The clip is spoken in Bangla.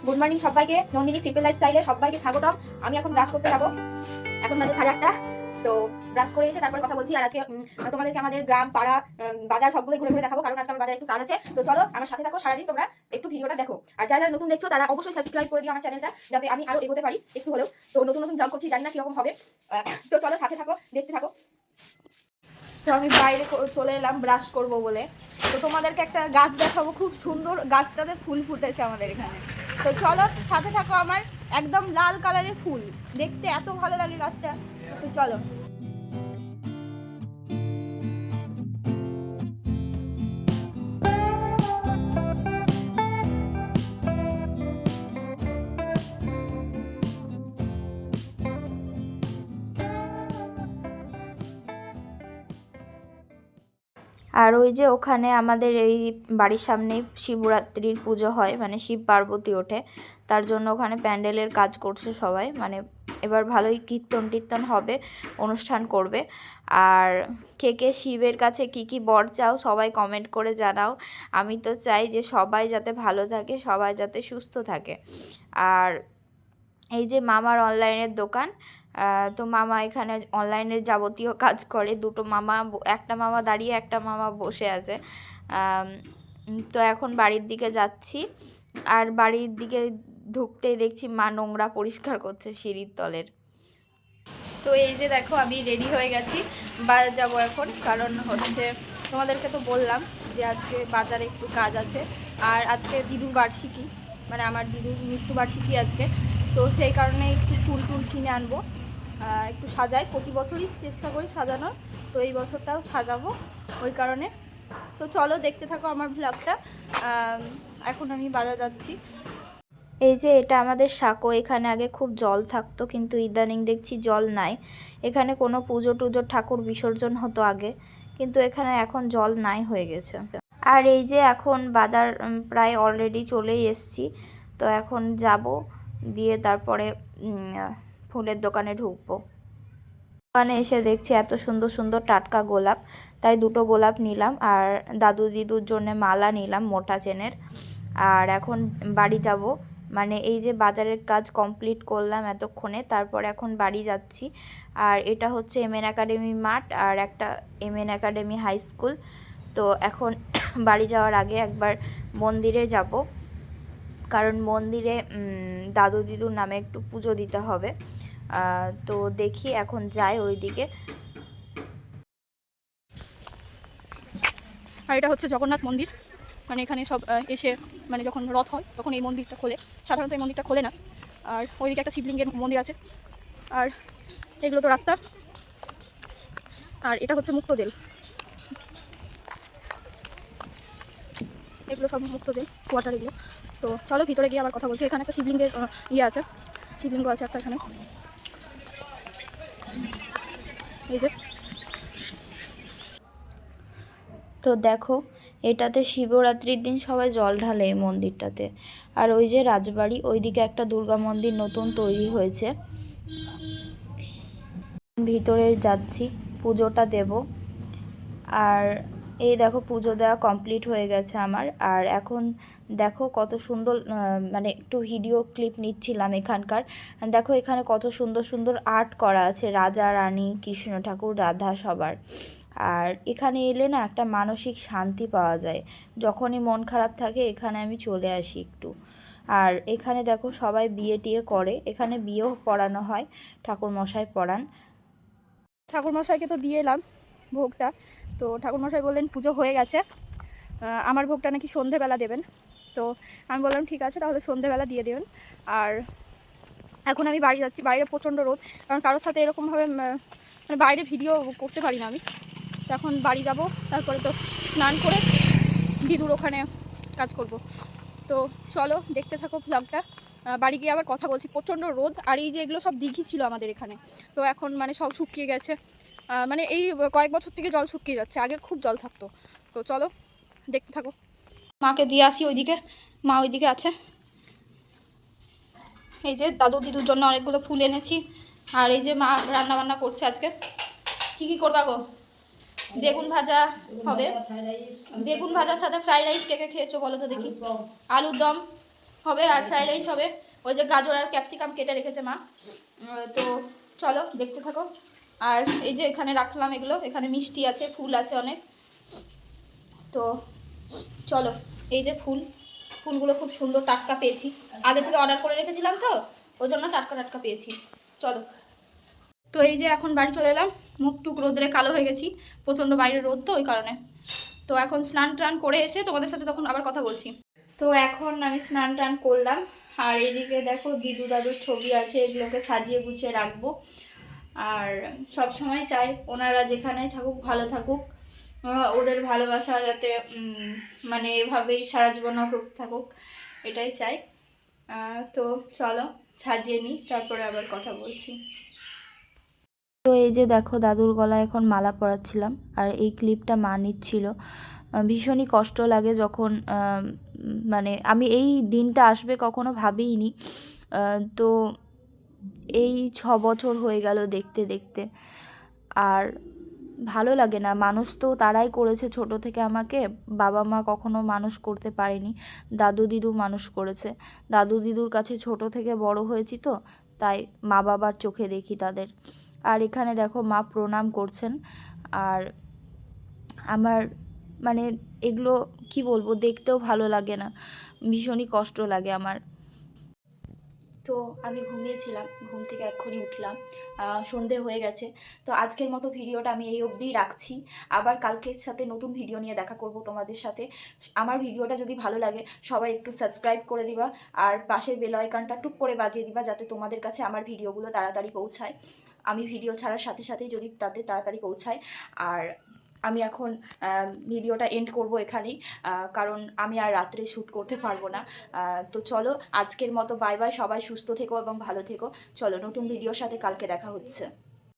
গুড মর্নিং সবাইকে, নন্দিনী সিম্পল লাইফস্টাইলে সবাইকে স্বাগতম। আমি এখন ব্রাশ করতে যাবো, এখন বাজে 8:30। তো ব্রাশ করে এসে তারপরে কথা বলছি। আর আজকে তোমাদেরকে আমাদের গ্রাম পাড়া বাজার সবগুলো ঘুরে ঘুরে দেখাবো, কারণ আজকে আমার বাজারে একটু কাজ আছে। তো চলো আমার সাথে থাকো, সারাদিন তোমরা একটু ভিডিওটা দেখো। আর যারা নতুন দেখছো তারা অবশ্যই সাবস্ক্রাইব করে দিও আমার চ্যানেলটা, যাতে আমি আরো এগোতে পারি একটু হলেও। তো নতুন নতুন ব্লগ করছি, জানি না কিরকম হবে। তো চলো সাথে থাকো, দেখতে থাকো। তো আমি বাইরে চলে এলাম ব্রাশ করব বলে। তো তোমাদেরকে একটা গাছ দেখাবো, খুব সুন্দর গাছটাতে ফুল ফুটেছে আমাদের এখানে। তো চলো সাথে থাকো আমার, একদম লাল কালারের ফুল, দেখতে এত ভালো লাগে গাছটা। তো চলো। আর ওই যে ওখানে আমাদের এই বাড়ির সামনেই শিবরাত্রির পুজো হয়, মানে শিব পার্বতী ওঠে, তার জন্য ওখানে প্যান্ডেলের কাজ করছে সবাই। মানে এবার ভালোই কীর্তন টীর্তন হবে, অনুষ্ঠান করবে। আর কে কে শিবের কাছে কি কি বর চাও সবাই কমেন্ট করে জানাও। আমি তো চাই যে সবাই যাতে ভালো থাকে, সবাই যাতে সুস্থ থাকে। আর এই যে মামার অনলাইনের দোকান, তো মামা এখানে অনলাইনের যাবতীয় কাজ করে। দুটো মামা, একটা মামা দাঁড়িয়ে একটা মামা বসে আছে। তো এখন বাড়ির দিকে যাচ্ছি। আর বাড়ির দিকে ঢুকতেই দেখছি মা নোংরা পরিষ্কার করছে সিঁড়ির তলের। তো এই যে দেখো আমি রেডি হয়ে গেছি, বাজার যাবো এখন। কারণ হচ্ছে তোমাদেরকে তো বললাম যে আজকে বাজারে একটু কাজ আছে। আর আজকে দিদুর বার্ষিকী, মানে আমার দিদুর মৃত্যুবার্ষিকী আজকে। তো সেই কারণে একটু ফুল টুল কিনে আনবো, একটু সাজাই। প্রতি বছরই চেষ্টা করি সাজানোর, তো এই বছরটাও সাজাবো ওই কারণে। তো চলো দেখতে থাকো আমার ভ্লগটা। এখন আমি বাজার যাচ্ছি। এই যে এটা আমাদের সাঁকো, এখানে আগে খুব জল থাকতো, কিন্তু ইদানিং দেখছি জল নাই। এখানে কোনো পুজো টুজো ঠাকুর বিসর্জন হতো আগে, কিন্তু এখানে এখন জল নাই হয়ে গেছে। আর এই যে এখন বাজার প্রায় অলরেডি চলেই এসছি। তো এখন যাব, দিয়ে তারপরে ফুলের দোকানে ঢুকবো। দোকানে এসে দেখছি এত সুন্দর সুন্দর টাটকা গোলাপ, তাই দুটো গোলাপ নিলাম। আর দাদু দিদুর জন্য মালা নিলাম মোটা চেনের। আর এখন বাড়ি যাব, মানে এই যে বাজারের কাজ কমপ্লিট করলাম এতক্ষণে, তারপর এখন বাড়ি যাচ্ছি। আর এটা হচ্ছে এমএন একাডেমি মাঠ, আর একটা এমএন একাডেমি হাই স্কুল। তো এখন বাড়ি যাওয়ার আগে একবার মন্দিরে যাব, কারণ মন্দিরে দাদু দিদুর নামে একটু পুজো দিতে হবে। তো দেখি এখন যাই ওইদিকে। আর এটা হচ্ছে জগন্নাথ মন্দির, মানে এখানে সব এসে, মানে যখন রথ হয় তখন এই মন্দিরটা খোলে। সাধারণত এই মন্দিরটা খোলে না। আর ওইদিকে একটা শিবলিঙ্গের মন্দির আছে। আর এগুলো তো রাস্তা। আর এটা হচ্ছে মুক্ত জেল, এগুলো সব মুক্ত জেল কোয়ার্টার এগুলো। তো চলো ভিতরে গিয়ে আবার কথা বলছি। এখানে একটা শিবলিঙ্গের ইয়ে আছে, শিবলিঙ্গ আছে একটা এখানে, এই যে। তো দেখো এটাতে শিবরাত্রির দিন সবাই জল ঢালে এই মন্দিরটাতে। আর ওই যে রাজবাড়ি, ওইদিকে একটা দুর্গা মন্দির নতুন তৈরি হয়েছে, ভিতরে যাচ্ছি পুজোটা দেব। আর এই দেখো পুজো দেওয়া কমপ্লিট হয়ে গেছে আমার। আর এখন দেখো কত সুন্দর, মানে একটু ভিডিও ক্লিপ নিচ্ছিলাম এখানকার। দেখো এখানে কত সুন্দর সুন্দর আর্ট করা আছে, রাজা রানী, কৃষ্ণ ঠাকুর, রাধা, সবার। আর এখানে এলে না একটা মানসিক শান্তি পাওয়া যায়। যখনই মন খারাপ থাকে এখানে আমি চলে আসি একটু। আর এখানে দেখো সবাই বিয়ে টিয়ে করে, এখানে বিয়েও পড়ানো হয়, ঠাকুরমশাই পড়ান। ঠাকুরমশাইকে তো দিয়ে এলাম ভোগটা। তো ঠাকুরমশাই বললেন পুজো হয়ে গেছে, আমার ভোগটা নাকি সন্ধেবেলা দেবেন। তো আমি বললাম ঠিক আছে, তাহলে সন্ধেবেলা দিয়ে দেবেন। আর এখন আমি বাড়ি যাচ্ছি। বাইরে প্রচণ্ড রোদ, কারণ কারোর সাথে এরকমভাবে মানে বাইরে ভিডিও করতে পারি না আমি। তো এখন বাড়ি যাব, তারপরে তো স্নান করে দিদুর ওখানে কাজ করব। তো চলো দেখতে থাকো ভ্লগটা। বাড়ি গিয়ে আবার কথা বলছি। প্রচণ্ড রোদ। আর এই যে এগুলো সব দিঘি ছিল আমাদের এখানে, তো এখন মানে সব শুকিয়ে গেছে। মানে এই কয়েক বছর থেকে জল শুকিয়ে যাচ্ছে, আগে খুব জল থাকতো। তো চলো দেখতে থাকো। মাকে দিয়ে আসি ওইদিকে, মা ওইদিকে আছে। এই যে দাদু দিদুর জন্য অনেকগুলো ফুল এনেছি। আর এই যে মা রান্না বান্না করছে আজকে। কি কি করবা গো? বেগুন ভাজা হবে। বেগুন ভাজার সাথে ফ্রাইড রাইস। কে কে খেয়েছো বলো তো দেখি? আলুর দম। হবে আর ফ্রাইড রাইস হবে। ওই যে গাজর আর ক্যাপসিকাম কেটে রেখেছে মা। তো চলো দেখতে থাকো। আর এই যে এখানে রাখলাম এগুলো, এখানে মিষ্টি আছে, ফুল আছে অনেক। তো চলো, এই যে ফুলগুলো খুব সুন্দর টাটকা পেয়েছি, আগে থেকে অর্ডার করে রেখেছিলাম তো ওই জন্য টাটকা টাটকা পেয়েছি। চলো, তো এই যে এখন বাড়ি চলে এলাম, মুখ টুক রোদ্রে কালো হয়ে গেছি, প্রচণ্ড বাইরে রোদ তো ওই কারণে। তো এখন স্নান টান করে এসে তোমাদের সাথে তখন আবার কথা বলছি। তো এখন আমি স্নান টান করলাম, আর এদিকে দেখো দিদু দাদুর ছবি আছে, এগুলোকে সাজিয়ে গুছিয়ে রাখবো। আর সব সময় চাই ওনারা যেখানেই থাকুক ভালো থাকুক, ওদের ভালোবাসা যাতে মানে এভাবেই সারা জীবন থাকুক, এটাই চাই। তো চলো সাজিয়ে নিই, তারপরে আবার কথা বলছি। তো এই যে দেখো দাদুর গলায় এখন মালা পরাচ্ছিলাম, আর এই ক্লিপটা মা নিচ্ছিল। ভীষণই কষ্ট লাগে যখন মানে আমি এই দিনটা আসবে কখনো ভাবিইনি। তো এই 6 বছর হয়ে গেল দেখতে দেখতে, আর ভালো লাগে না। মানুষ তো তারাই করেছে ছোট থেকে আমাকে, বাবা মা কখনো মানুষ করতে পারেনি, দাদু দিদু মানুষ করেছে। দাদু দিদুর কাছে ছোট থেকে বড় হয়েছি, তো তাই মা বাবার চোখে দেখি তাদের। আর এখানে দেখো মা প্রণাম করছেন। আর আমার মানে এগুলো কি বলবো, দেখতেও ভালো লাগে না, ভীষণই কষ্ট লাগে আমার। তো আমি ঘুমিয়েছিলাম, ঘুম থেকে এক্ষুনি উঠলাম, সন্ধে হয়ে গেছে। তো আজকের মতো ভিডিওটা আমি এই অবধিই রাখছি। আবার কালকের সাথে নতুন ভিডিও নিয়ে দেখা করব তোমাদের সাথে। আমার ভিডিওটা যদি ভালো লাগে সবাই একটু সাবস্ক্রাইব করে দিবা, আর পাশের বেল আইকনটা টুক করে বাজিয়ে দিবা, যাতে তোমাদের কাছে আমার ভিডিওগুলো তাড়াতাড়ি পৌঁছায়। আমি ভিডিও ছাড়ার সাথে সাথেই যদি তাদের তাড়াতাড়ি পৌঁছায়। আর আমি এখন ভিডিওটা এন্ড করব এখানেই, কারণ আমি আর রাত্রে শ্যুট করতে পারবো না। তো চলো আজকের মতো বাই বাই, সবাই সুস্থ থেকো এবং ভালো থেকো। চলো নতুন ভিডিওর সাথে কালকে দেখা হচ্ছে।